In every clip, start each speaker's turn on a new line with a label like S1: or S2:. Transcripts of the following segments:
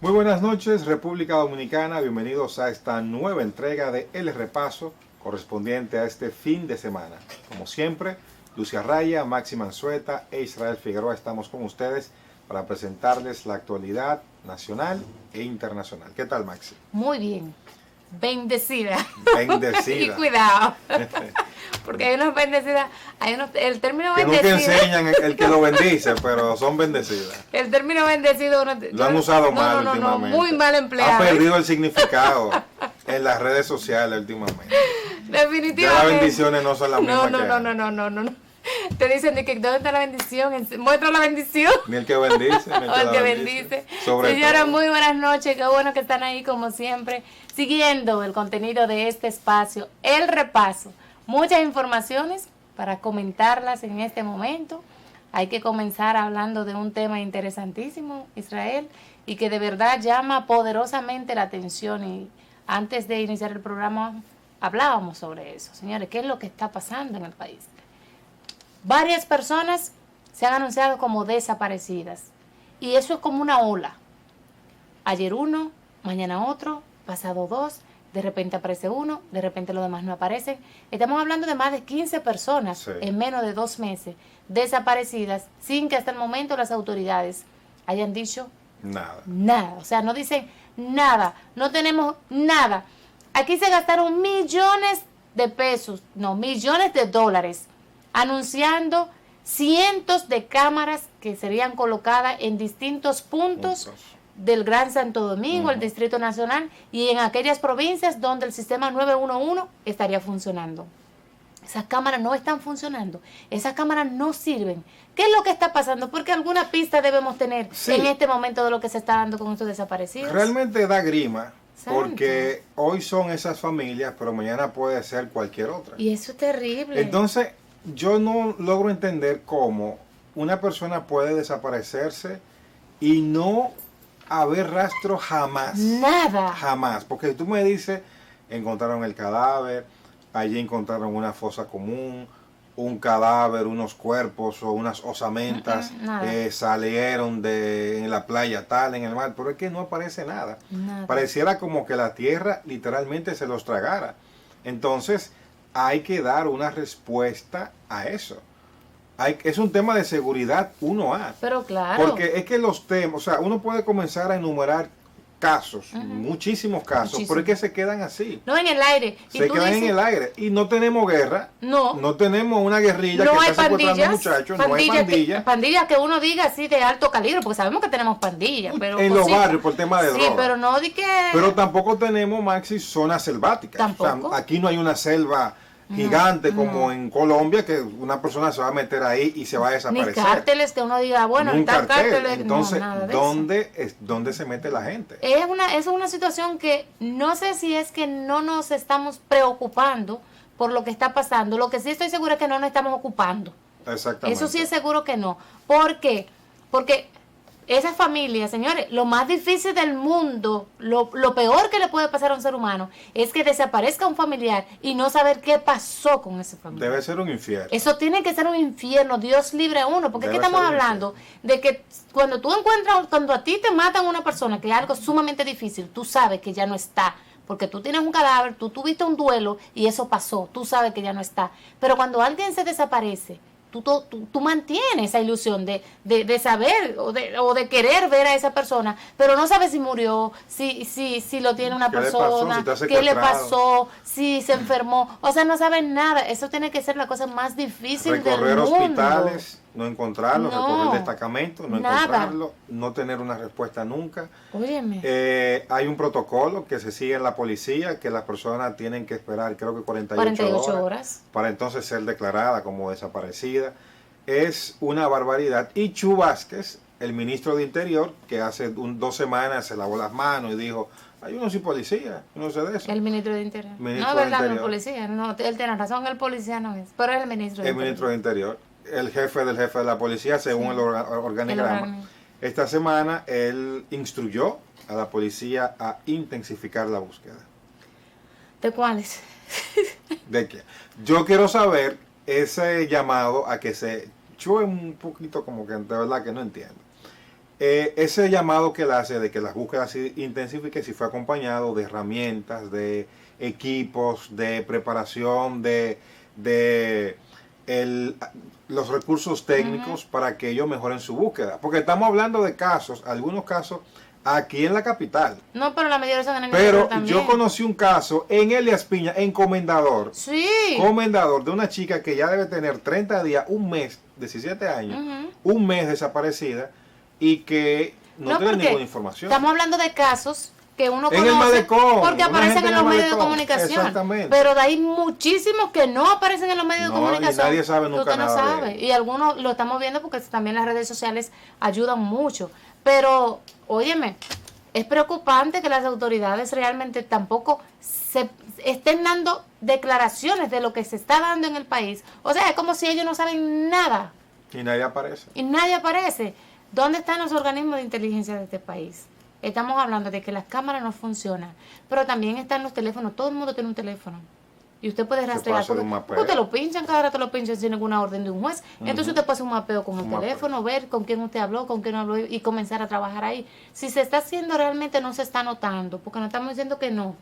S1: Muy buenas noches, República Dominicana. Bienvenidos a esta nueva entrega de El Repaso, correspondiente a este fin de semana. Como siempre, Lucia Raya, Maxi Manzueta e Israel Figueroa estamos con ustedes para presentarles la actualidad nacional e internacional. ¿Qué tal, Maxi?
S2: Muy bien. Bendecida.
S1: Bendecida.
S2: Y cuidado. Porque hay unos bendecidas, el término
S1: que
S2: bendecida.
S1: nunca enseñan el que lo bendice, pero son bendecidas.
S2: El término bendecido
S1: Lo han usado mal
S2: no,
S1: últimamente.
S2: muy mal empleado.
S1: Ha perdido el significado en las redes sociales últimamente.
S2: Definitivamente.
S1: Ya las bendiciones no son las mismas
S2: No. Te dicen de que ¿dónde está la bendición? Muestra la bendición.
S1: Ni el que bendice, ni
S2: O el que bendice. Señora, muy buenas noches. Qué bueno que están ahí como siempre, siguiendo el contenido de este espacio, El Repaso. Muchas informaciones para comentarlas en este momento. Hay que comenzar hablando de un tema interesantísimo, Israel, y que de verdad llama poderosamente la atención. Y antes de iniciar el programa hablábamos sobre eso. Señores, ¿qué es lo que está pasando en el país? Varias personas se han anunciado como desaparecidas. Y eso es como una ola. Ayer uno, mañana otro, pasado dos, de repente aparece uno, de repente los demás no aparecen. Estamos hablando de más de 15 personas en menos de 2 meses desaparecidas, sin que hasta el momento las autoridades hayan dicho nada. O sea, no dicen nada, no tenemos nada. Aquí se gastaron millones de pesos, no, millones de dólares, anunciando cientos de cámaras que serían colocadas en distintos puntos del Gran Santo Domingo, el Distrito Nacional y en aquellas provincias donde el sistema 911 estaría funcionando. Esas cámaras no están funcionando, esas cámaras no sirven. ¿Qué es lo que está pasando? Porque alguna pista debemos tener en este momento de lo que se está dando con estos desaparecidos.
S1: Realmente da grima. Porque hoy son esas familias, pero mañana puede ser cualquier otra.
S2: Y eso es terrible.
S1: Entonces, yo no logro entender cómo una persona puede desaparecerse y no haber rastro jamás.
S2: Nada.
S1: Jamás. Porque tú me dices, encontraron el cadáver, allí encontraron una fosa común, un cadáver, unos cuerpos o unas osamentas salieron en la playa tal, en el mar, pero es que no aparece nada. Pareciera como que la tierra literalmente se los tragara. Entonces hay que dar una respuesta a eso. Es un tema de seguridad 1A.
S2: Pero claro.
S1: Porque es que los temas, o sea, uno puede comenzar a enumerar casos, muchísimos casos, pero es que se quedan así.
S2: No en el aire.
S1: Se quedan en el aire. Y no tenemos guerra.
S2: No
S1: tenemos una guerrilla
S2: no
S1: que
S2: hay
S1: está secuestrando
S2: pandillas,
S1: muchachos. No hay pandillas.
S2: Pandillas que uno diga así de alto calibre, porque sabemos que tenemos pandillas. Pero
S1: en los barrios por tema de droga.
S2: Sí, pero no de que...
S1: Pero tampoco tenemos, Maxi, zonas selváticas.
S2: Tampoco.
S1: O sea, aquí no hay una selva gigante como en Colombia, que una persona se va a meter ahí y se va a desaparecer.
S2: Ni cárteles que uno diga, bueno,
S1: un cartel. Entonces,
S2: nada de
S1: ¿dónde se mete la gente?
S2: Es una situación que no sé si es que no nos estamos preocupando por lo que está pasando. Lo que sí estoy segura es que no nos estamos ocupando.
S1: Exactamente.
S2: Eso sí es seguro que no. ¿Por qué? Porque esas familias, señores, lo más difícil del mundo, lo peor que le puede pasar a un ser humano es que desaparezca un familiar y no saber qué pasó con ese familiar.
S1: Debe ser un infierno.
S2: Eso tiene que ser un infierno, Dios libre a uno, porque es que estamos hablando de que cuando a ti te matan una persona, que es algo sumamente difícil, tú sabes que ya no está. Porque tú tienes un cadáver, tú tuviste un duelo y eso pasó, tú sabes que ya no está. Pero cuando alguien se desaparece, tú mantienes esa ilusión de saber o de querer ver a esa persona, pero no sabes si murió, si lo tiene una persona, qué le pasó, si se enfermó, o sea, no sabes nada. Eso tiene que ser la cosa más difícil del mundo.
S1: Recorrer hospitales, no encontrarlo, recorrer destacamentos, no encontrarlo, no tener una respuesta nunca.
S2: Óyeme.
S1: Hay un protocolo que se sigue en la policía, que las personas tienen que esperar, creo que 48 horas para entonces ser declarada como desaparecida. Es una barbaridad. Y Chu Vázquez, el ministro de Interior, que hace 2 semanas se lavó las manos y dijo, hay unos y policía, no sé de eso.
S2: El ministro de Interior. No, es verdad, no es policía. No, él tiene razón, el policía no es, pero es el ministro de Interior.
S1: El ministro de Interior. El jefe del jefe de la policía, según el organigrama. Esta semana él instruyó a la policía a intensificar la búsqueda.
S2: ¿De cuáles?
S1: ¿De qué? Yo quiero saber ese llamado a que se chue un poquito, como que de verdad que no entiendo. ese llamado que él hace de que las búsquedas se intensifiquen, si fue acompañado de herramientas, de equipos, de preparación, de los recursos técnicos para que ellos mejoren su búsqueda. Porque estamos hablando de casos, algunos casos aquí en la capital.
S2: No, pero la mayoría son en el
S1: Pero
S2: también.
S1: yo conocí un caso en Elias Piña, en Comendador.
S2: Sí.
S1: Comendador, de una chica que ya debe tener 30 días, un mes, 17 años, un mes desaparecida y que no tiene ninguna información.
S2: Estamos hablando de casos que uno conoce
S1: en el malecón,
S2: porque aparecen en los medios de comunicación.
S1: Exactamente.
S2: Pero hay muchísimos que no aparecen en los medios de comunicación.
S1: Y nadie sabe nunca
S2: usted no
S1: nada
S2: sabe. Y algunos lo estamos viendo porque también las redes sociales ayudan mucho. Pero, óyeme, es preocupante que las autoridades realmente tampoco se estén dando declaraciones de lo que se está dando en el país. O sea, es como si ellos no saben nada.
S1: Y nadie aparece.
S2: Y nadie aparece. ¿Dónde están los organismos de inteligencia de este país? Estamos hablando de que las cámaras no funcionan, pero también están los teléfonos. Todo el mundo tiene un teléfono. Y usted puede rastrear todo. Usted lo pinchan, cada rato lo pinchan sin ninguna orden de un juez. Entonces usted puede hacer un mapeo con el teléfono, ver con quién usted habló, con quién no habló y comenzar a trabajar ahí. Si se está haciendo realmente no se está notando, porque no estamos diciendo que no.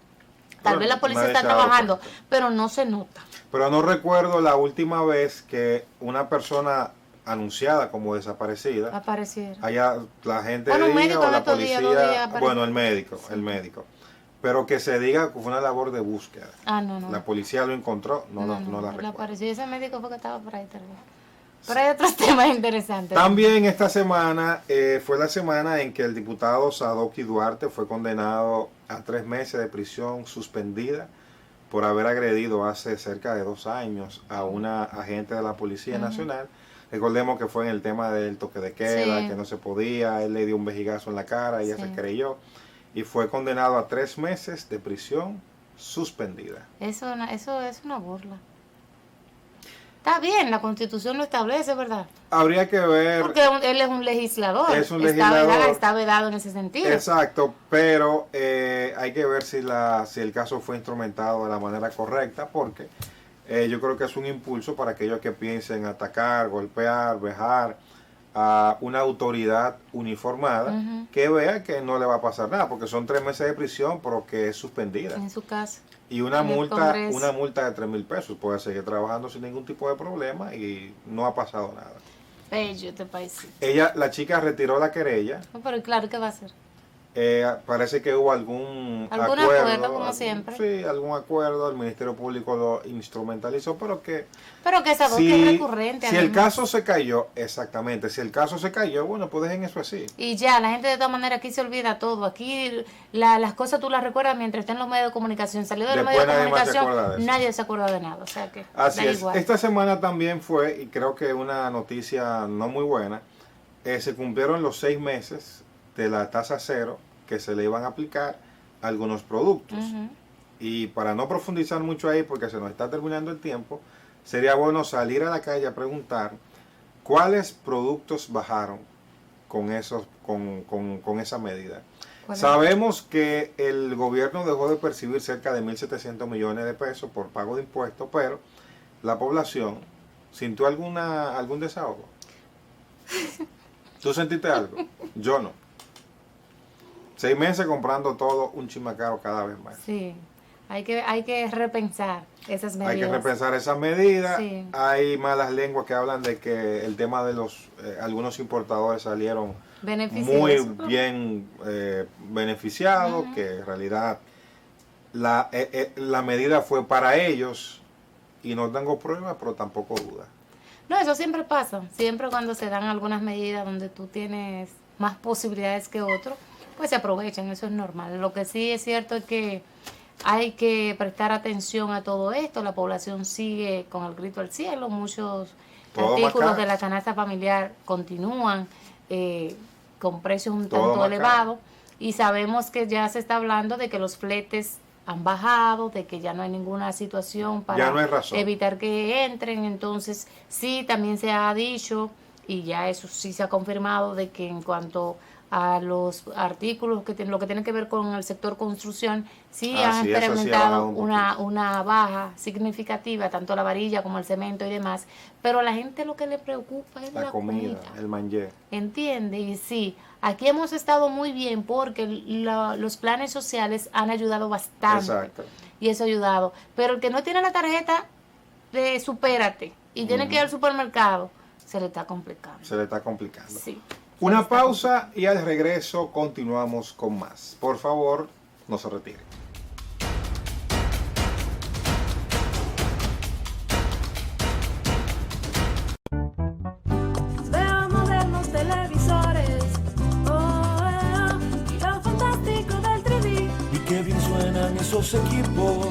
S2: Tal vez la policía está trabajando, pero no se nota.
S1: Pero no recuerdo la última vez que una persona anunciada como desaparecida
S2: apareciera.
S1: Allá la gente
S2: bueno,
S1: diga, o la policía,
S2: bueno,
S1: el médico, pero que se diga que fue una labor de búsqueda.
S2: No.
S1: La policía lo encontró, no la recuerdo.
S2: Apareció ese médico porque estaba por ahí también. Pero hay otros temas interesantes.
S1: También esta semana fue la semana en que el diputado Sadoki Duarte fue condenado a 3 meses de prisión suspendida por haber agredido hace cerca de 2 años a una agente de la Policía Nacional. Recordemos que fue en el tema del toque de queda, que no se podía, él le dio un vejigazo en la cara, ella se creyó y fue condenado a 3 meses de prisión suspendida.
S2: Eso es una burla. Está bien, la Constitución lo establece, ¿verdad?
S1: Habría que ver...
S2: Porque él es un legislador. Está vedado en ese sentido.
S1: Exacto, pero hay que ver si el caso fue instrumentado de la manera correcta, porque yo creo que es un impulso para aquellos que piensen atacar, golpear, vejar a una autoridad uniformada, que vea que no le va a pasar nada, porque son 3 meses de prisión, pero que es suspendida.
S2: En su casa.
S1: Y una multa de 3,000 pesos. Puede seguir trabajando sin ningún tipo de problema y no ha pasado nada.
S2: Bello este país.
S1: La chica retiró la querella.
S2: No, pero claro, ¿qué va a hacer?
S1: Parece que hubo algún acuerdo,
S2: como siempre.
S1: Sí, algún acuerdo, el Ministerio Público lo instrumentalizó, pero que
S2: esa voz que es recurrente.
S1: Si el caso se cayó, exactamente, si el caso se cayó, bueno, pues dejen eso así.
S2: Y ya, la gente de todas maneras aquí se olvida todo, aquí las cosas tú las recuerdas mientras está en los medios de comunicación, salió de los medios de comunicación, nadie se acuerda de nada, o sea que
S1: así es. Igual. Esta semana también fue, y creo que una noticia no muy buena, se cumplieron los 6 meses de la tasa cero que se le iban a aplicar a algunos productos. Y para no profundizar mucho ahí, porque se nos está terminando el tiempo, sería bueno salir a la calle a preguntar cuáles productos bajaron con esa medida. Sabemos que el gobierno dejó de percibir cerca de 1.700 millones de pesos por pago de impuestos, pero la población sintió algún desahogo. ¿Tú sentiste algo? Yo no. 6 meses comprando todo un chimacaro cada vez más.
S2: Sí, hay que repensar esas medidas.
S1: Hay que repensar esas medidas. Sí. Hay malas lenguas que hablan de que el tema de algunos importadores salieron muy bien beneficiados, que en realidad la medida fue para ellos y no tengo pruebas, pero tampoco dudas.
S2: No, eso siempre pasa. Siempre cuando se dan algunas medidas donde tú tienes más posibilidades que otros, pues se aprovechan, eso es normal. Lo que sí es cierto es que hay que prestar atención a todo esto. La población sigue con el grito al cielo. Muchos artículos de la canasta familiar continúan con precios un tanto elevados. Y sabemos que ya se está hablando de que los fletes han bajado, de que ya no hay ninguna situación para evitar que entren. Entonces, sí, también se ha dicho, y ya eso sí se ha confirmado, de que en cuanto a los artículos lo que tiene que ver con el sector construcción, sí han
S1: sí,
S2: experimentado una baja significativa, tanto la varilla como el cemento y demás, pero a la gente lo que le preocupa es la comida,
S1: el mangué.
S2: ¿Entiende? Y sí, aquí hemos estado muy bien porque los planes sociales han ayudado bastante.
S1: Exacto.
S2: Y eso ha ayudado. Pero el que no tiene la tarjeta de Supérate y tiene que ir al supermercado, se le está complicando.
S1: Se le está complicando.
S2: Sí.
S1: Una pausa y al regreso continuamos con más. Por favor, no se retire.
S3: Veo modernos televisores, y lo fantástico del 3D.
S4: Y qué bien suenan esos equipos.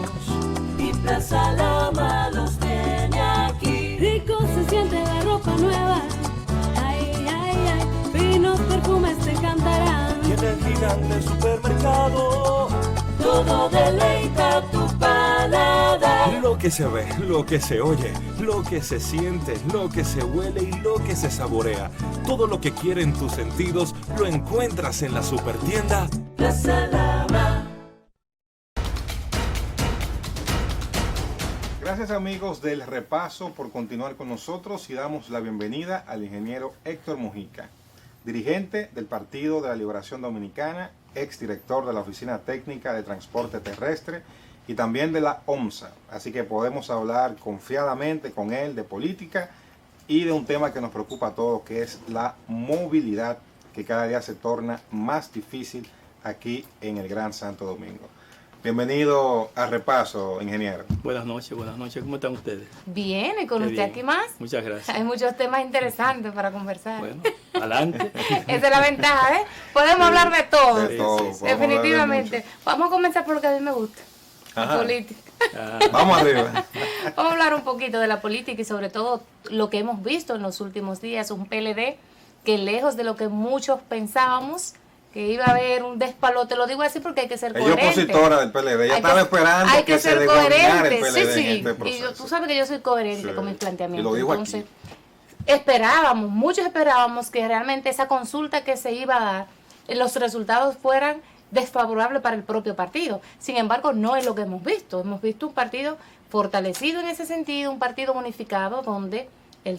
S3: Y Plaza Lama los tiene aquí. Rico se siente la ropa nueva. Finos perfumes te encantarán.
S4: Y en el gigante supermercado
S3: todo deleita tu paladar.
S4: lo que se ve, lo que se oye, lo que se siente, lo que se huele y lo que se saborea. Todo lo que quieren tus sentidos lo encuentras en la supertienda
S3: Plaza Lama.
S1: Gracias amigos del Repaso por continuar con nosotros y damos la bienvenida al ingeniero Héctor Mujica, dirigente del Partido de la Liberación Dominicana, exdirector de la Oficina Técnica de Transporte Terrestre y también de la OMSA. Así que podemos hablar confiadamente con él de política y de un tema que nos preocupa a todos, que es la movilidad, que cada día se torna más difícil aquí en el Gran Santo Domingo. Bienvenido a Repaso, ingeniero.
S5: Buenas noches, ¿cómo están ustedes?
S2: Bien, y con
S5: Qué
S2: usted
S5: bien.
S2: aquí más.
S5: Muchas gracias.
S2: Hay muchos temas interesantes para conversar.
S5: Bueno, adelante.
S2: Esa es la ventaja, ¿eh? Podemos hablar de todo.
S1: De todo, podemos
S2: Definitivamente.
S1: hablar de mucho.
S2: Vamos a comenzar por lo que a mí me gusta. La
S1: Ajá.
S2: política.
S5: Ah,
S1: Vamos arriba.
S2: Vamos a hablar un poquito de la política y sobre todo lo que hemos visto en los últimos días, un PLD que lejos de lo que muchos pensábamos, que iba a haber un despalote, lo digo así porque hay que ser
S1: Ella es
S2: coherente.
S1: opositora del PLD, ella
S2: Hay
S1: estaba esperando
S2: hay
S1: que se
S2: ser
S1: desgobernara el
S2: coherente.
S1: PLD
S2: Sí,
S1: en este
S2: y
S1: proceso.
S2: tú sabes que yo soy coherente
S1: Sí.
S2: con mis planteamientos.
S1: Y lo digo
S2: Entonces,
S1: aquí.
S2: muchos esperábamos que realmente esa consulta que se iba a dar, los resultados fueran desfavorables para el propio partido. Sin embargo, no es lo que hemos visto. Hemos visto un partido fortalecido en ese sentido, un partido unificado donde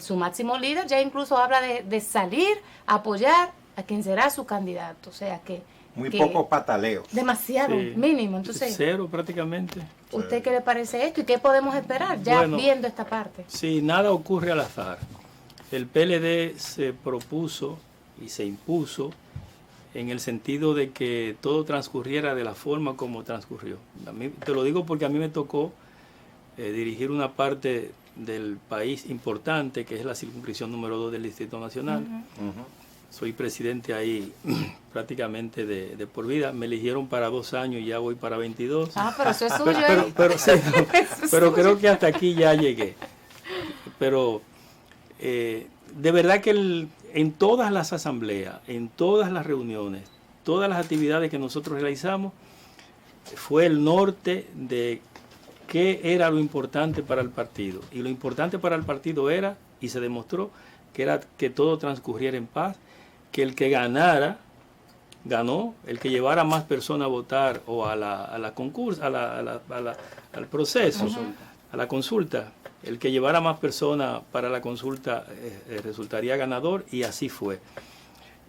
S2: su máximo líder ya incluso habla de salir a apoyar a quien será su candidato. O sea que
S1: Muy poco pataleo.
S2: demasiado,
S5: sí.
S2: mínimo. Entonces,
S5: Cero prácticamente.
S2: ¿usted qué le parece esto y qué podemos esperar ya
S5: Bueno,
S2: viendo esta parte?
S5: Sí, nada ocurre al azar. El PLD se propuso y se impuso en el sentido de que todo transcurriera de la forma como transcurrió. A mí, te lo digo porque a mí me tocó dirigir una parte del país importante, que es la circunscripción número 2 del Distrito Nacional.
S1: Ujú.
S5: Soy presidente ahí prácticamente de por vida. Me eligieron para 2 años y ya voy para 22.
S2: Ah, pero eso es suyo.
S5: Sí, pero creo que hasta aquí ya llegué. Pero de verdad que en todas las asambleas, en todas las reuniones, todas las actividades que nosotros realizamos, fue el norte de qué era lo importante para el partido. Y lo importante para el partido era, y se demostró, que era que todo transcurriera en paz, que el que ganara, ganó, el que llevara más personas a votar o a la concurso, al proceso, a la consulta, el que llevara más personas para la consulta resultaría ganador, y así fue.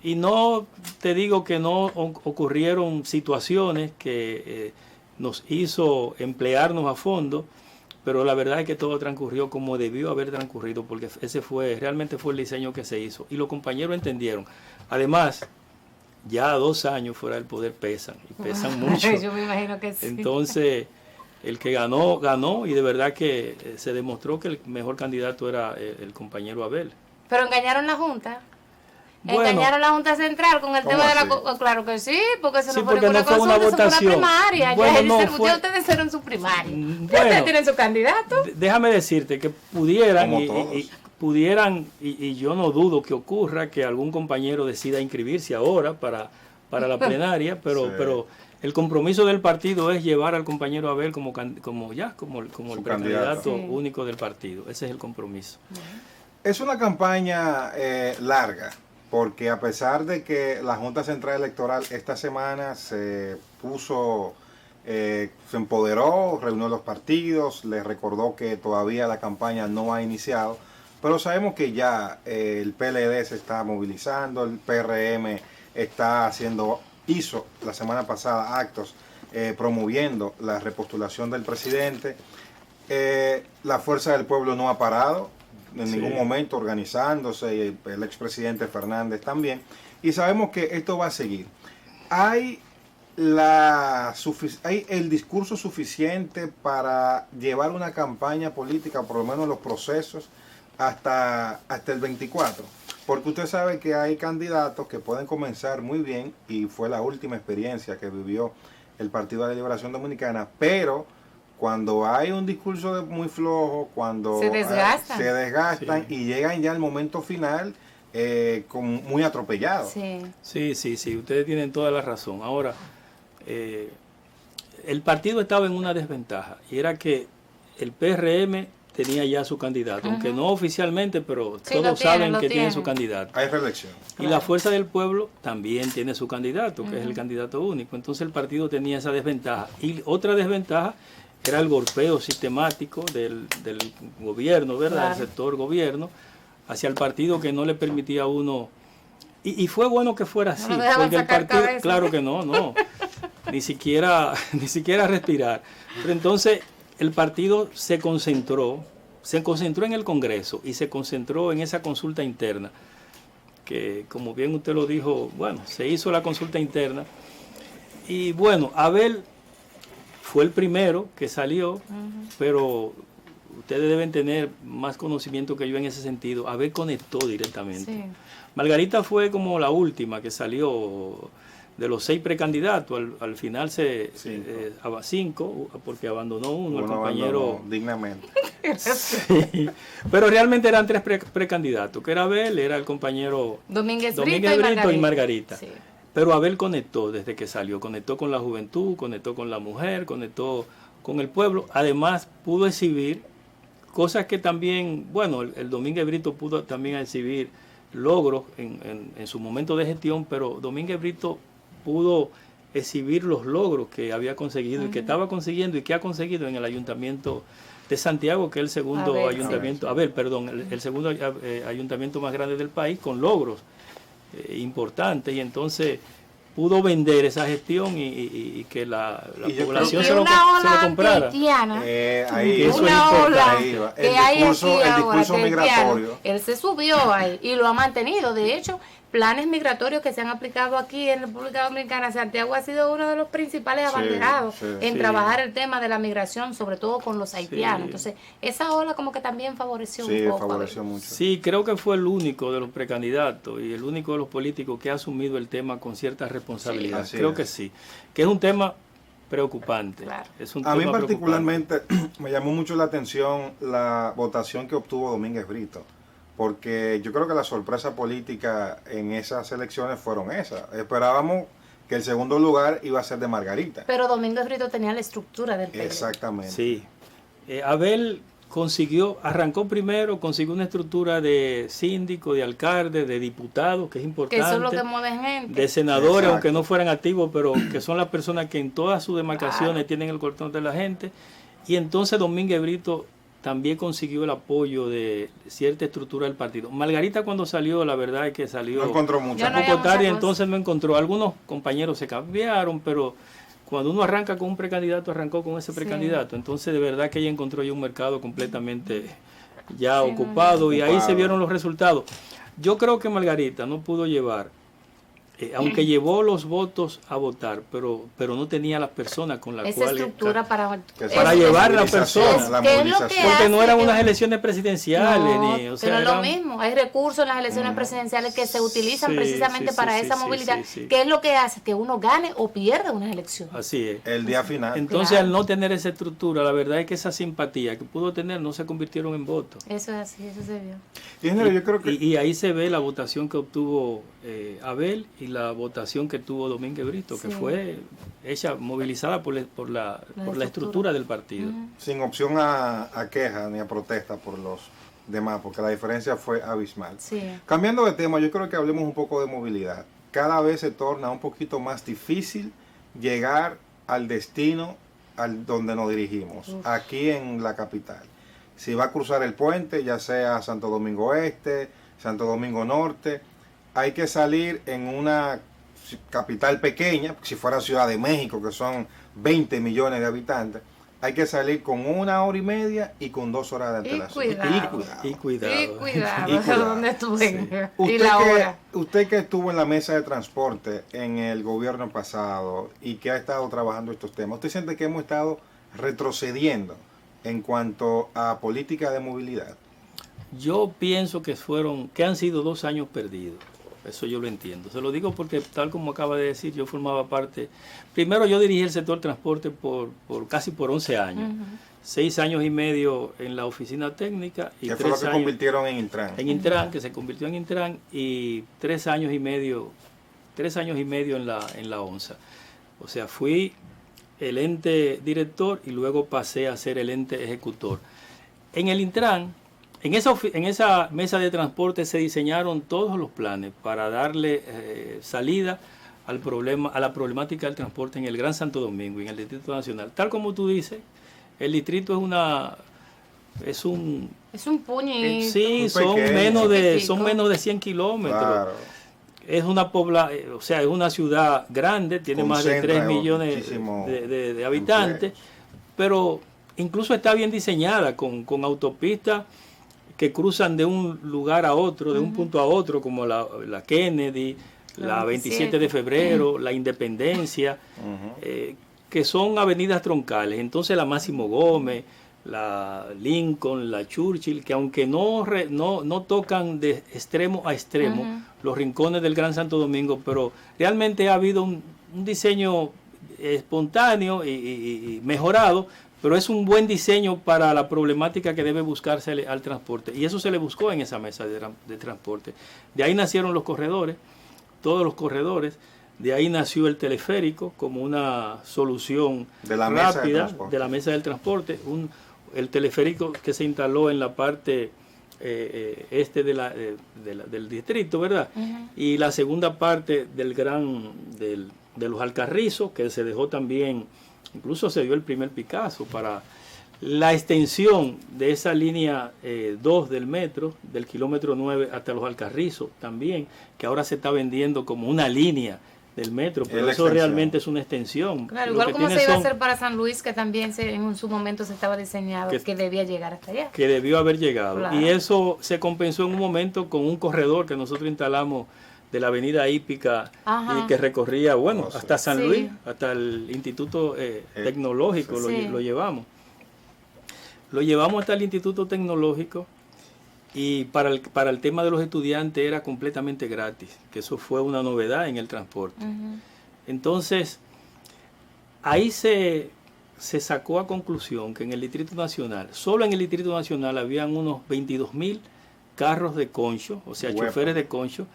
S5: Y no te digo que no ocurrieron situaciones que nos hizo emplearnos a fondo, pero la verdad es que todo transcurrió como debió haber transcurrido, porque ese realmente fue el diseño que se hizo, y los compañeros entendieron. Además, ya 2 años fuera del poder pesan, y pesan mucho.
S2: Yo me imagino que sí.
S5: Entonces, el que ganó, ganó, y de verdad que se demostró que el mejor candidato era el compañero Abel.
S2: Pero engañaron la Junta.
S5: Bueno,
S2: Engañaron la Junta Central con el
S1: ¿Cómo
S2: tema de la...
S1: así?
S2: Claro que sí, porque eso
S5: Sí,
S2: no fue
S5: porque
S2: una
S5: no fue una
S2: consulta, eso fue
S5: votación.
S2: una primaria.
S5: Bueno,
S2: ya
S5: no, fue-
S2: ustedes hicieron su primaria.
S5: Bueno.
S2: Ustedes tienen su candidato.
S5: Déjame decirte que pudieran,
S1: Como todos.
S5: y yo no dudo que ocurra que algún compañero decida inscribirse ahora para la plenaria, pero,
S1: Sí.
S5: pero el compromiso del partido es llevar al compañero Abel como el
S1: Su
S5: precandidato
S1: candidato.
S2: Sí.
S5: único del partido. Ese es el compromiso.
S1: Es una campaña larga, porque a pesar de que la Junta Central Electoral esta semana se empoderó, reunió los partidos, les recordó que todavía la campaña no ha iniciado, pero sabemos que ya el PLD se está movilizando, el PRM hizo la semana pasada actos promoviendo la repostulación del presidente. La Fuerza del Pueblo no ha parado en ningún momento organizándose, y el expresidente Fernández también, y sabemos que esto va a seguir. Hay el discurso suficiente para llevar una campaña política, por lo menos los procesos, hasta el 24, porque usted sabe que hay candidatos que pueden comenzar muy bien, y fue la última experiencia que vivió el Partido de la Liberación Dominicana, pero cuando hay un discurso muy flojo, cuando
S2: se
S1: desgastan y llegan ya al momento final muy atropellados.
S5: Sí, ustedes tienen toda la razón. Ahora, el partido estaba en una desventaja, y era que el PRM tenía ya su candidato, aunque no oficialmente, pero todos saben que tiene su candidato.
S1: Hay reelección.
S5: Y la Fuerza del Pueblo también tiene su candidato, que es el candidato único. Entonces el partido tenía esa desventaja. Y otra desventaja era el golpeo sistemático del gobierno, ¿verdad? Del sector gobierno, hacia el partido, que no le permitía a uno. Y fue bueno que fuera así, porque el partido, claro que no, ni siquiera respirar. Pero entonces el partido se concentró en el Congreso y se concentró en esa consulta interna, que como bien usted lo dijo, bueno, se hizo la consulta interna. Y bueno, Abel fue el primero que salió, pero ustedes deben tener más conocimiento que yo en ese sentido. Abel conectó directamente. Sí. Margarita fue como la última que salió de los 6 precandidatos. Al final cinco, porque abandonó uno, el compañero.
S1: Dignamente.
S5: Sí, pero realmente eran 3 precandidatos, que era Abel, era el compañero
S2: Domínguez Brito
S5: y Margarita.
S2: Sí.
S5: Pero Abel conectó desde que salió, conectó con la juventud, conectó con la mujer, conectó con el pueblo. Además pudo exhibir cosas que también, bueno, el Domínguez Brito pudo también exhibir logros en su momento de gestión, pero Domínguez Brito pudo exhibir los logros que había conseguido y que estaba consiguiendo y que ha conseguido en el Ayuntamiento de Santiago, que es el segundo el segundo ayuntamiento más grande del país, con logros importantes, y entonces pudo vender esa gestión y que la población se lo comprara.
S1: Ahí eso es importante. El discurso migratorio.
S2: Él se subió ahí y lo ha mantenido. De hecho, planes migratorios que se han aplicado aquí en República Dominicana, Santiago ha sido uno de los principales abanderados en trabajar el tema de la migración, sobre todo con los haitianos. Entonces, esa ola como que también favoreció un poco.
S1: Favoreció mucho.
S5: Sí, creo que fue el único de los precandidatos y el único de los políticos que ha asumido el tema con cierta responsabilidad. Creo que sí, que es un tema preocupante.
S2: Claro.
S5: Es un
S1: a
S5: tema
S1: mí particularmente me llamó mucho la atención la votación que obtuvo Domínguez Brito, porque yo creo que la sorpresa política en esas elecciones fueron esas. Esperábamos que el segundo lugar iba a ser de Margarita.
S2: Pero Domínguez Brito tenía la estructura del PLD.
S1: Exactamente.
S5: Sí. Abel arrancó primero, consiguió una estructura de síndico, de alcalde, de diputados, que es importante.
S2: Que eso es lo que mueve gente.
S5: De senadores, aunque no fueran activos, pero que son las personas que en todas sus demarcaciones tienen el corazón de la gente. Y entonces Domínguez Brito también consiguió el apoyo de cierta estructura del partido. Margarita, cuando salió, la verdad es que salió
S1: no encontró mucho.
S5: Un poco tarde, entonces no encontró. Algunos compañeros se cambiaron, pero cuando uno arranca con un precandidato, arrancó con ese precandidato. Entonces, de verdad que ella encontró ya un mercado completamente ya ocupado, y ahí se vieron los resultados. Yo creo que Margarita no pudo llevar, aunque llevó los votos a votar, pero no tenía las personas con las
S2: esa
S5: cuales
S2: estructura para
S5: llevar las personas, porque no eran unas elecciones presidenciales,
S2: pero es lo mismo, hay recursos en las elecciones presidenciales que se utilizan precisamente para esa movilidad, que es lo que hace que uno gane o pierda unas elecciones.
S5: Así es.
S1: El día final.
S5: Entonces, al no tener esa estructura, la verdad es que esa simpatía que pudo tener no se convirtieron en votos.
S2: Eso es así, eso se vio.
S1: Yo creo que
S5: y ahí se ve la votación que obtuvo Abel y la votación que tuvo Domínguez Brito, que fue hecha, movilizada por la estructura del partido.
S1: Sin opción a queja ni a protesta por los de más, porque la diferencia fue abismal.
S2: Sí.
S1: Cambiando de tema, yo creo que hablemos un poco de movilidad. Cada vez se torna un poquito más difícil llegar al destino donde nos dirigimos, aquí en la capital. Si va a cruzar el puente, ya sea Santo Domingo Este, Santo Domingo Norte, hay que salir en una capital pequeña, si fuera Ciudad de México, que son 20 millones de habitantes, hay que salir con 1 hora y media y con 2 horas de antelación.
S5: Y cuidado.
S2: ¿Dónde estuve?
S1: Sí.
S2: Y la hora.
S1: Usted que estuvo en la mesa de transporte en el gobierno pasado y que ha estado trabajando estos temas, ¿usted siente que hemos estado retrocediendo en cuanto a política de movilidad?
S5: Yo pienso que han sido 2 años perdidos. Eso yo lo entiendo. Se lo digo porque, tal como acaba de decir, yo formaba parte. Primero, yo dirigí el sector transporte casi por 11 años. 6 años y medio en la oficina técnica. Y
S1: ¿qué fue lo que convirtieron en Intran?
S5: En Intran, que se convirtió en Intran, y 3 años y medio en la ONSA. O sea, fui el ente director y luego pasé a ser el ente ejecutor. En el Intran, en esa mesa de transporte se diseñaron todos los planes para darle salida a la problemática del transporte en el Gran Santo Domingo y en el Distrito Nacional. Tal como tú dices, el distrito es un
S2: puñito.
S5: Sí, son menos de 100 kilómetros. Claro. Es es una ciudad grande, tiene más de 3 millones de habitantes, pero incluso está bien diseñada con autopistas que cruzan de un lugar a otro, de un punto a otro, como la Kennedy, la 27 de febrero, la Independencia, que son avenidas troncales. Entonces la Máximo Gómez, la Lincoln, la Churchill, que aunque no tocan de extremo a extremo los rincones del Gran Santo Domingo, pero realmente ha habido un diseño espontáneo y mejorado, pero es un buen diseño para la problemática que debe buscarse al transporte. Y eso se le buscó en esa mesa de transporte. De ahí nacieron los corredores, todos los corredores. De ahí nació el teleférico como una solución rápida de la mesa del transporte. El teleférico que se instaló en la parte este del distrito, ¿verdad? Y la segunda parte de los Alcarrizos, que se dejó también. Incluso se dio el primer Picasso para la extensión de esa línea 2 del metro, del kilómetro 9 hasta los Alcarrizos también, que ahora se está vendiendo como una línea del metro, pero eso realmente es una extensión.
S2: Claro, igual como se iba a hacer para San Luis, que también en su momento se estaba diseñado, que debía llegar hasta allá.
S5: Que debió haber llegado. Claro. Y eso se compensó en un momento con un corredor que nosotros instalamos de la avenida Hípica y que recorría, hasta San Luis, hasta el Instituto Tecnológico, lo llevamos. Lo llevamos hasta el Instituto Tecnológico y para el tema de los estudiantes era completamente gratis, que eso fue una novedad en el transporte. Entonces, ahí se sacó a conclusión que en el Distrito Nacional, solo en el Distrito Nacional habían unos 22.000 carros de concho, o sea, choferes de concho,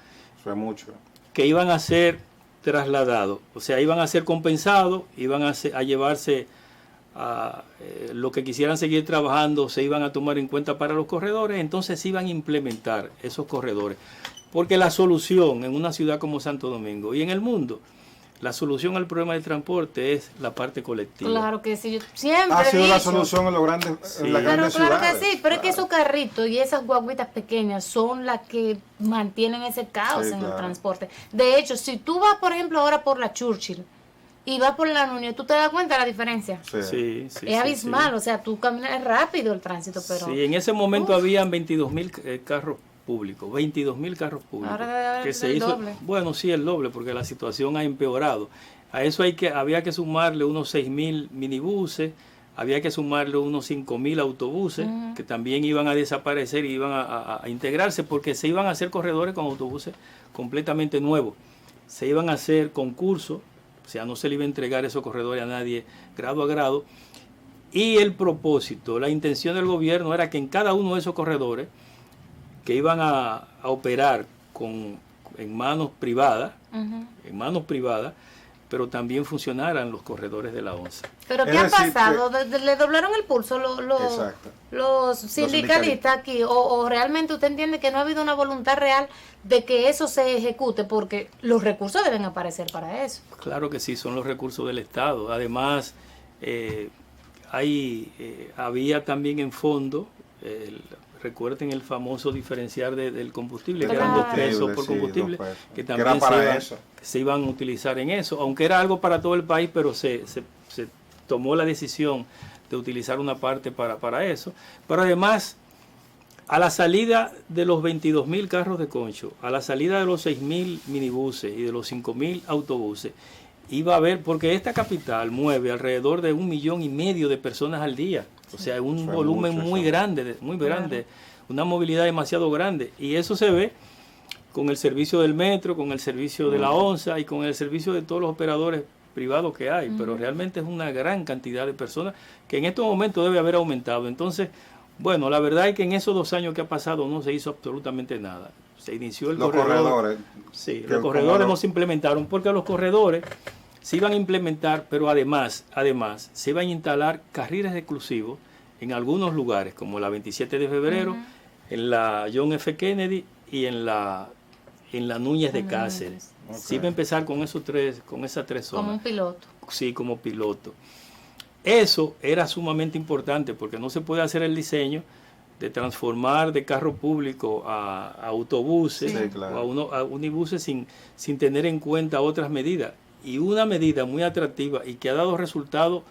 S1: mucho,
S5: que iban a ser trasladados, o sea, iban a ser compensados, iban a llevarse a lo que quisieran seguir trabajando, se iban a tomar en cuenta para los corredores, entonces se iban a implementar esos corredores, porque la solución en una ciudad como Santo Domingo y en el mundo, la solución al problema del transporte es la parte colectiva.
S2: Claro que sí, yo siempre
S1: ha sido la solución en las grandes ciudades.
S2: Claro que sí, pero es que esos carritos y esas guaguitas pequeñas son las que mantienen ese caos en el transporte. De hecho, si tú vas, por ejemplo, ahora por la Churchill y vas por la Núñez, ¿tú te das cuenta de la diferencia?
S5: Sí.
S2: Es abismal, o sea, tú caminas rápido el tránsito, pero...
S5: Sí, en ese momento habían 22.000 carros públicos, 22.000 carros públicos.
S2: Ahora debe haber
S5: que se hizo, doble. Bueno, sí, el doble, porque la situación ha empeorado. A eso había que sumarle unos 6.000 minibuses, había que sumarle unos 5.000 autobuses, que también iban a desaparecer y iban a integrarse, porque se iban a hacer corredores con autobuses completamente nuevos. Se iban a hacer concursos, o sea, no se le iba a entregar esos corredores a nadie grado a grado. Y el propósito, la intención del gobierno era que en cada uno de esos corredores, que iban a operar en manos privadas, pero también funcionaran los corredores de la ONCE.
S2: ¿Pero qué ha pasado? ¿Le doblaron el pulso los sindicalistas aquí? ¿O realmente usted entiende que no ha habido una voluntad real de que eso se ejecute? Porque los recursos deben aparecer para eso.
S5: Claro que sí, son los recursos del Estado. Además, había también en fondo, recuerden el famoso diferenciar del combustible, que eran 2 pesos por combustible, que también se iban a utilizar en eso, aunque era algo para todo el país, pero se tomó la decisión de utilizar una parte para eso. Pero además, a la salida de los 22.000 carros de concho, a la salida de los 6.000 minibuses y de los 5.000 autobuses, iba a haber, porque esta capital mueve alrededor de 1,5 millones de personas al día. O sea, un volumen muy grande, una movilidad demasiado grande. Y eso se ve con el servicio del metro, con el servicio de la ONSA y con el servicio de todos los operadores privados que hay. Pero realmente es una gran cantidad de personas que en estos momentos debe haber aumentado. Entonces, bueno, la verdad es que en esos 2 años que ha pasado no se hizo absolutamente nada. Se inició el corredor.
S1: Corredores.
S5: Sí, los corredores no se implementaron porque los corredores se iban a implementar, pero además se iban a instalar carriles exclusivos en algunos lugares, como la 27 de febrero, en la John F. Kennedy y en la Núñez de Cáceres. Okay. Se iba a empezar con esas 3 zonas.
S2: Como un piloto.
S5: Sí, como piloto. Eso era sumamente importante porque no se puede hacer el diseño de transformar de carro público a autobuses o a unibuses sin tener en cuenta otras medidas. Y una medida muy atractiva y que ha dado resultados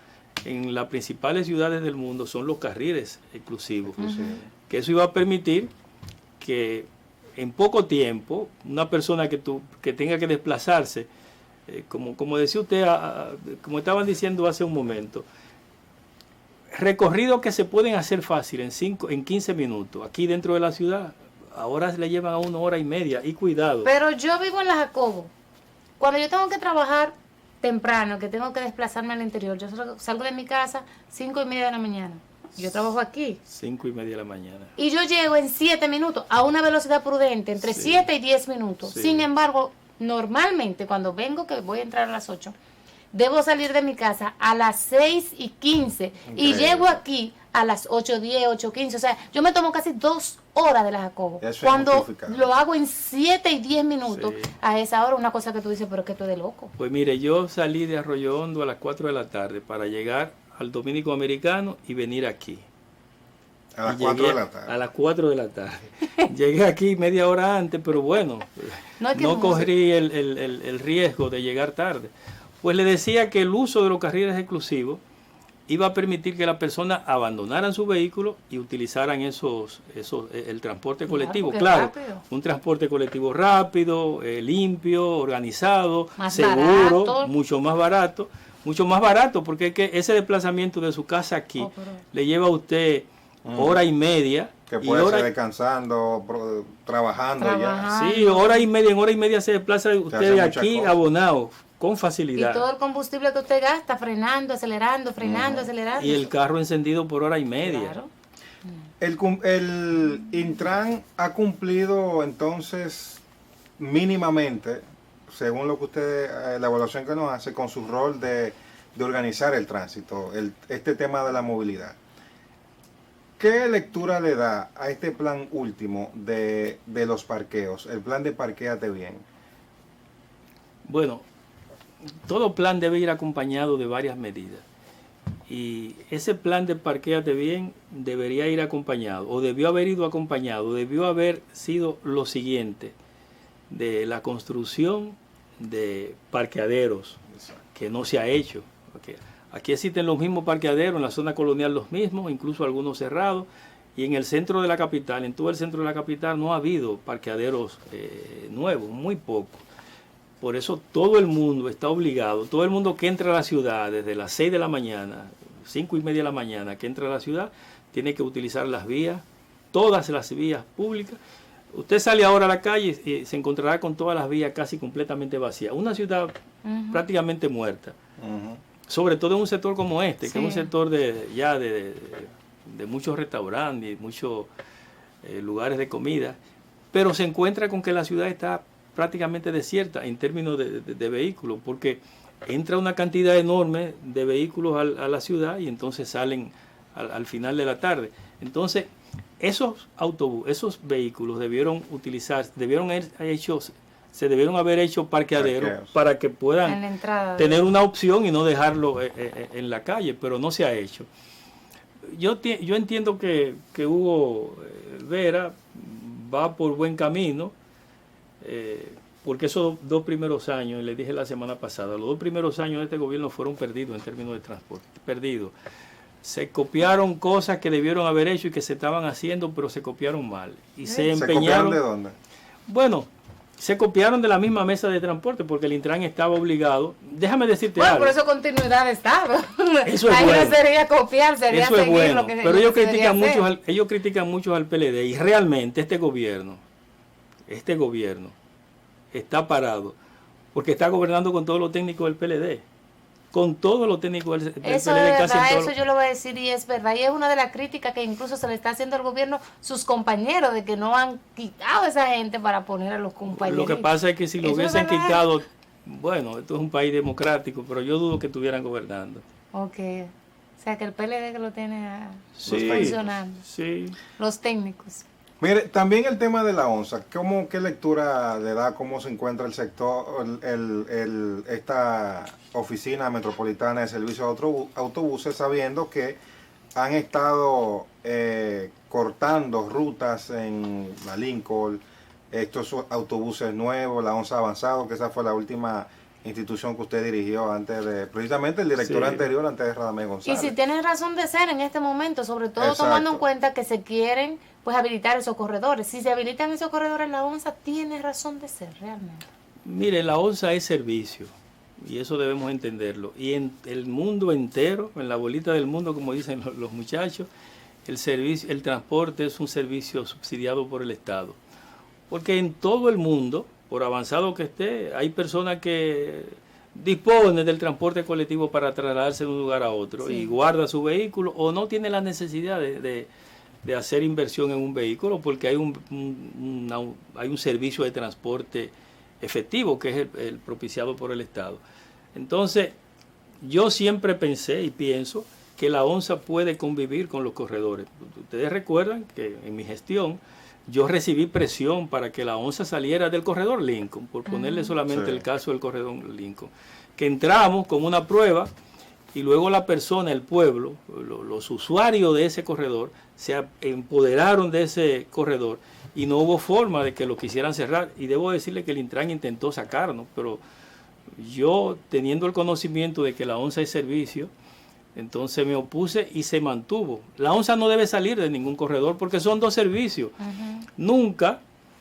S5: en las principales ciudades del mundo son los carriles exclusivos. Que eso iba a permitir que en poco tiempo una persona que tenga que desplazarse, como decía usted, como estaban diciendo hace un momento, recorridos que se pueden hacer fácil en 15 minutos aquí dentro de la ciudad, ahora le llevan a 1 hora y media, y cuidado.
S2: Pero yo vivo en la Jacobo. Cuando yo tengo que trabajar temprano, que tengo que desplazarme al interior, yo salgo de mi casa 5:30 de la mañana. Yo trabajo aquí.
S5: 5:30 de la mañana.
S2: Y yo llego en 7 minutos, a una velocidad prudente, entre 7 y 10 minutos. Sí. Sin embargo, normalmente cuando vengo, que voy a entrar a las 8, debo salir de mi casa a las 6:15 y llego aquí a las 8:10, 8:15. O sea, yo me tomo casi 2 horas de la Jacobo. Cuando lo hago en 7 y 10 minutos, a esa hora, una cosa que tú dices, pero es que esto es de loco.
S5: Pues mire, yo salí de Arroyo Hondo a las 4 de la tarde para llegar al Dominico Americano y venir aquí.
S1: A las 4 de la tarde.
S5: A las 4 de la tarde. Llegué aquí media hora antes, pero bueno, no corrí el riesgo de llegar tarde. Pues le decía que el uso de los carriles exclusivos iba a permitir que las personas abandonaran su vehículo y utilizaran el transporte colectivo. Claro, un transporte colectivo rápido, limpio, organizado,
S2: más
S5: seguro,
S2: barato.
S5: mucho más barato, porque es que ese desplazamiento de su casa aquí le lleva a usted hora y media.
S1: Que puede ser descansando, trabajando ya.
S5: Sí, hora y media, en hora y media se desplaza usted de aquí abonado. Con facilidad.
S2: Y todo el combustible que usted gasta, frenando, acelerando, acelerando.
S5: Y el carro encendido por hora y media.
S2: Claro.
S1: El Intran ha cumplido entonces mínimamente, según lo que usted, la evaluación que nos hace, con su rol de organizar el tránsito, este tema de la movilidad. ¿Qué lectura le da a este plan último de los parqueos, el plan de Parquéate Bien?
S5: Bueno, todo plan debe ir acompañado de varias medidas. Y ese plan de Parquéate Bien debería ir acompañado, o debió haber ido acompañado, debió haber sido lo siguiente: de la construcción de parqueaderos, que no se ha hecho. Aquí existen los mismos parqueaderos, en la zona colonial los mismos, incluso algunos cerrados, y en el centro de la capital, en todo el centro de la capital, no ha habido parqueaderos nuevos, muy pocos. Por eso todo el mundo está obligado, todo el mundo que entra a la ciudad desde las 6 de la mañana, 5:30 de la mañana que entra a la ciudad, tiene que utilizar las vías, todas las vías públicas. Usted sale ahora a la calle y se encontrará con todas las vías casi completamente vacías. Una ciudad prácticamente muerta. Sobre todo en un sector como este, que es un sector de muchos restaurantes y muchos lugares de comida, pero se encuentra con que la ciudad está prácticamente desierta en términos de vehículos, porque entra una cantidad enorme de vehículos a la ciudad y entonces salen al final de la tarde. Entonces, esos vehículos se debieron haber hecho parqueaderos para que puedan tener una opción y no dejarlo en la calle, pero no se ha hecho. Yo entiendo que Hugo Vera va por buen camino, porque esos 2 primeros años, y les dije la semana pasada, los 2 primeros años de este gobierno fueron perdidos en términos de transporte, perdidos. Se copiaron cosas que debieron haber hecho y que se estaban haciendo, pero se copiaron mal. Y se empeñaron.
S1: ¿Se copiaron de dónde?
S5: Bueno, se copiaron de la misma mesa de transporte porque el Intran estaba obligado. Déjame decirte algo.
S2: Por eso continuidad de Estado.
S5: Eso es
S2: ahí
S5: bueno.
S2: no sería copiar, sería
S5: eso es
S2: seguir
S5: bueno.
S2: lo que
S5: Pero ellos critican mucho al PLD y realmente este gobierno está parado porque está gobernando con todos los técnicos del PLD. Con todos los técnicos del PLD.
S2: Eso es verdad, eso yo lo voy a decir y es verdad. Y es una de las críticas que incluso se le está haciendo al gobierno sus compañeros, de que no han quitado a esa gente para poner a los compañeros.
S5: Lo que pasa es que si lo hubiesen quitado, bueno, esto es un país democrático, pero yo dudo que estuvieran gobernando.
S2: Ok. O sea, que el PLD que lo tiene
S5: sí,
S2: funcionando.
S5: Sí.
S2: Los técnicos.
S1: Mire, también el tema de la ONSA, ¿qué lectura le da, cómo se encuentra el sector, esta oficina metropolitana de servicios de autobuses, sabiendo que han estado cortando rutas en la Lincoln, estos autobuses nuevos, la ONSA avanzado, que esa fue la última institución que usted dirigió precisamente el director anterior, antes de Radamés González.
S2: Y si tienen razón de ser en este momento, sobre todo tomando en cuenta que se quieren pues habilitar esos corredores. Si se habilitan esos corredores, la ONSA tiene razón de ser realmente.
S5: Mire, la ONSA es servicio y eso debemos entenderlo. Y en el mundo entero, en la bolita del mundo, como dicen los muchachos, el transporte es un servicio subsidiado por el Estado. Porque en todo el mundo, por avanzado que esté, hay personas que disponen del transporte colectivo para trasladarse de un lugar a otro y guarda su vehículo o no tiene la necesidad de hacer inversión en un vehículo porque hay un servicio de transporte efectivo que es el propiciado por el Estado. Entonces, yo siempre pensé y pienso que la ONSA puede convivir con los corredores. Ustedes recuerdan que en mi gestión yo recibí presión para que la ONSA saliera del corredor Lincoln, por ponerle solamente el caso del corredor Lincoln, que entramos con una prueba y luego la persona, el pueblo, los usuarios de ese corredor se empoderaron de ese corredor y no hubo forma de que lo quisieran cerrar. Y debo decirle que el Intran intentó sacarnos, pero yo, teniendo el conocimiento de que la ONSA es servicio, entonces me opuse y se mantuvo. La ONSA no debe salir de ningún corredor porque son 2 servicios. Nunca,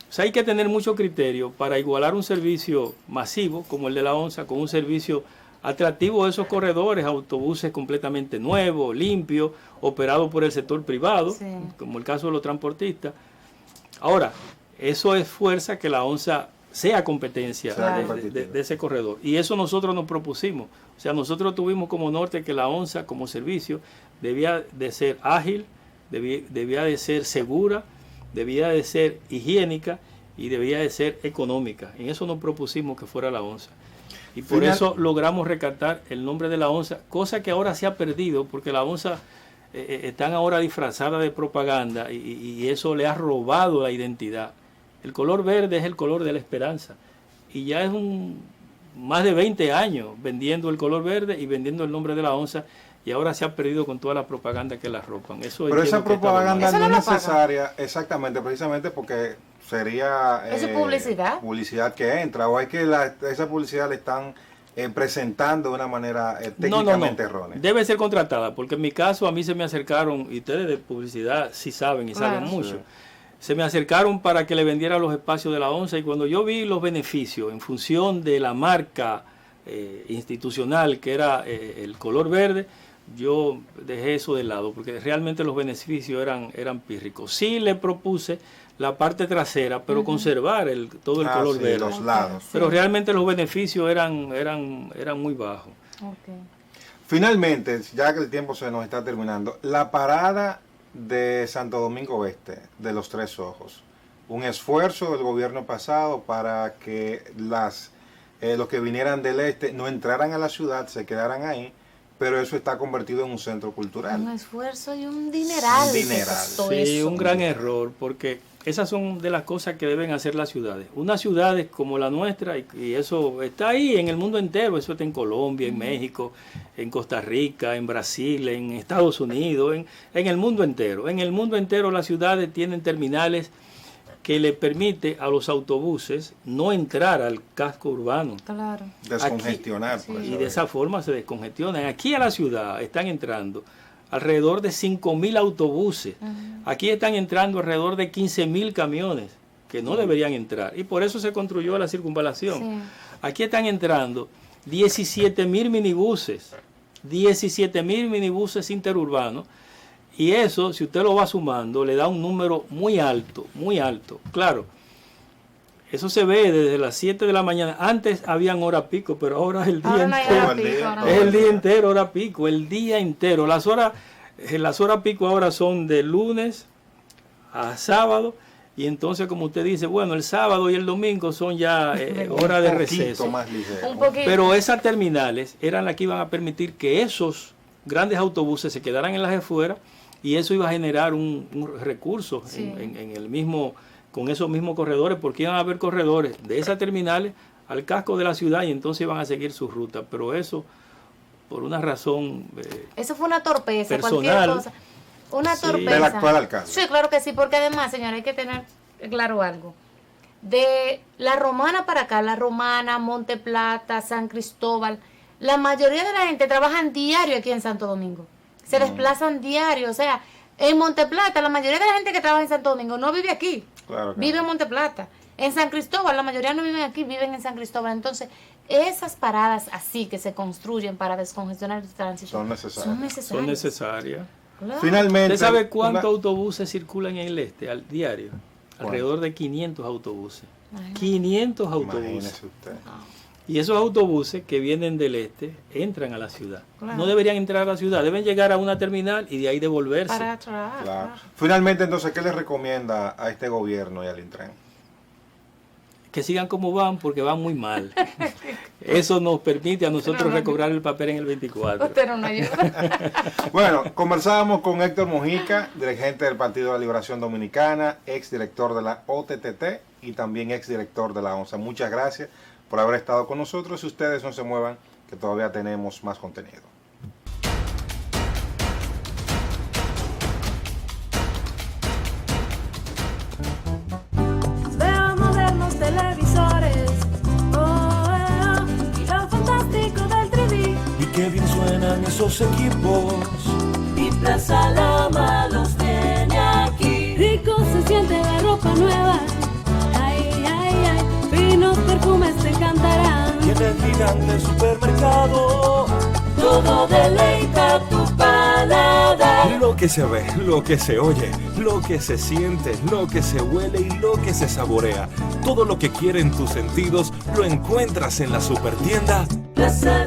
S5: o sea, hay que tener mucho criterio para igualar un servicio masivo como el de la ONSA con un servicio atractivo de esos corredores, autobuses completamente nuevos, limpios, operados por el sector privado, como el caso de los transportistas. Ahora, eso es fuerza que la ONSA sea competencia de ese corredor. Y eso nosotros nos propusimos. O sea, nosotros tuvimos como norte que la ONSA como servicio debía de ser ágil, debía de ser segura, debía de ser higiénica y debía de ser económica. En eso nos propusimos que fuera la ONSA. Y por eso logramos rescatar el nombre de la ONSA, cosa que ahora se ha perdido porque la ONSA están ahora disfrazadas de propaganda y eso le ha robado la identidad. El color verde es el color de la esperanza y ya es más de 20 años vendiendo el color verde y vendiendo el nombre de la ONSA y ahora se ha perdido con toda la propaganda que la ropan.
S1: Pero esa propaganda no es necesaria, exactamente, precisamente porque sería publicidad que entra, o es que esa publicidad le están presentando de una manera técnicamente errónea.
S5: Debe ser contratada, porque en mi caso a mí se me acercaron, y ustedes de publicidad sí saben y saben mucho, se me acercaron para que le vendiera los espacios de la ONSA y cuando yo vi los beneficios en función de la marca institucional que era el color verde, yo dejé eso de lado porque realmente los beneficios eran pírricos. Sí le propuse la parte trasera, pero conservar todo el color verde.
S1: Los lados.
S5: Pero realmente los beneficios eran muy bajos.
S1: Finalmente, ya que el tiempo se nos está terminando, la parada de Santo Domingo Oeste, de los Tres Ojos, un esfuerzo del gobierno pasado para que las los que vinieran del este no entraran a la ciudad, se quedaran ahí, pero eso está convertido en un centro cultural.
S2: Un esfuerzo y un dineral.
S1: Un dineral.
S5: Sí, un gran error, porque esas son de las cosas que deben hacer las ciudades. Unas ciudades como la nuestra, y eso está ahí en el mundo entero, eso está en Colombia, en México, en Costa Rica, en Brasil, en Estados Unidos, en el mundo entero. En el mundo entero las ciudades tienen terminales que le permite a los autobuses no entrar al casco urbano.
S2: Claro.
S1: Descongestionar.
S2: Aquí,
S1: por
S2: sí.
S5: Y de esa forma se descongestionan. Aquí a la ciudad están entrando alrededor de 5.000 autobuses. Aquí están entrando alrededor de 15.000 camiones que no deberían entrar. Y por eso se construyó la circunvalación.
S2: Sí.
S5: Aquí están entrando 17.000 minibuses. 17.000 minibuses interurbanos. Y eso, si usted lo va sumando, le da un número muy alto, muy alto. Claro, eso se ve desde las 7 de la mañana. Antes habían hora pico, pero ahora es el día entero. Es el día entero, hora pico, el día entero. Las horas pico ahora son de lunes a sábado. Y entonces, como usted dice, bueno, el sábado y el domingo son ya hora de receso.
S1: Más ligero.
S5: Pero esas terminales eran las que iban a permitir que esos grandes autobuses se quedaran en las afueras, y eso iba a generar un recurso en el mismo, con esos mismos corredores, porque iban a haber corredores de esas terminales al casco de la ciudad y entonces iban a seguir su ruta. Pero eso, por una razón
S2: eso fue una torpeza,
S5: personal,
S2: cualquier cosa. Una torpeza.
S1: Del actual alcalde.
S2: Sí, claro que sí, porque además, señora, hay que tener claro algo. De la Romana para acá, la Romana, Monte Plata, San Cristóbal, la mayoría de la gente trabajan diario aquí en Santo Domingo. Se desplazan diario. O sea, en Monte Plata, la mayoría de la gente que trabaja en Santo Domingo no vive aquí.
S1: Claro,
S2: vive en Monte Plata. En San Cristóbal, la mayoría no viven aquí, viven en San Cristóbal. Entonces, esas paradas así que se construyen para descongestionar el tránsito
S1: son necesarias.
S5: son necesarias.
S2: Claro.
S1: Finalmente.
S5: ¿Usted sabe cuántos autobuses circulan en el este al diario? Alrededor de 500 autobuses.
S2: Imagínate.
S5: 500 autobuses.
S1: Imagínese usted.
S5: Y esos autobuses que vienen del este entran a la ciudad.
S2: Claro.
S5: No deberían entrar a la ciudad, deben llegar a una terminal y de ahí devolverse.
S2: Para atrás.
S1: Claro. Finalmente, entonces, ¿qué le recomienda a este gobierno y al Intran?
S5: Que sigan como van, porque van muy mal. Eso nos permite a nosotros recobrar el papel en el 24.
S2: Usted no ayuda.
S1: Bueno, conversábamos con Héctor Mojica, dirigente del Partido de la Liberación Dominicana, exdirector de la OTTT y también exdirector de la ONSA. Muchas gracias por haber estado con nosotros, y ustedes no se muevan, que todavía tenemos más contenido.
S3: Veo modernos televisores, y lo fantástico del 3D.
S4: Y qué bien suenan esos equipos.
S3: Y Plaza Lama los tiene aquí. Rico se siente la ropa nueva. Ay, ay, ay. Finos perfumes te encantarán.
S4: Y en el gigante supermercado.
S3: Todo deleita tu paladar.
S4: Lo que se ve, lo que se oye, lo que se siente, lo que se huele y lo que se saborea. Todo lo que quieren tus sentidos lo encuentras en la supertienda
S3: Plaza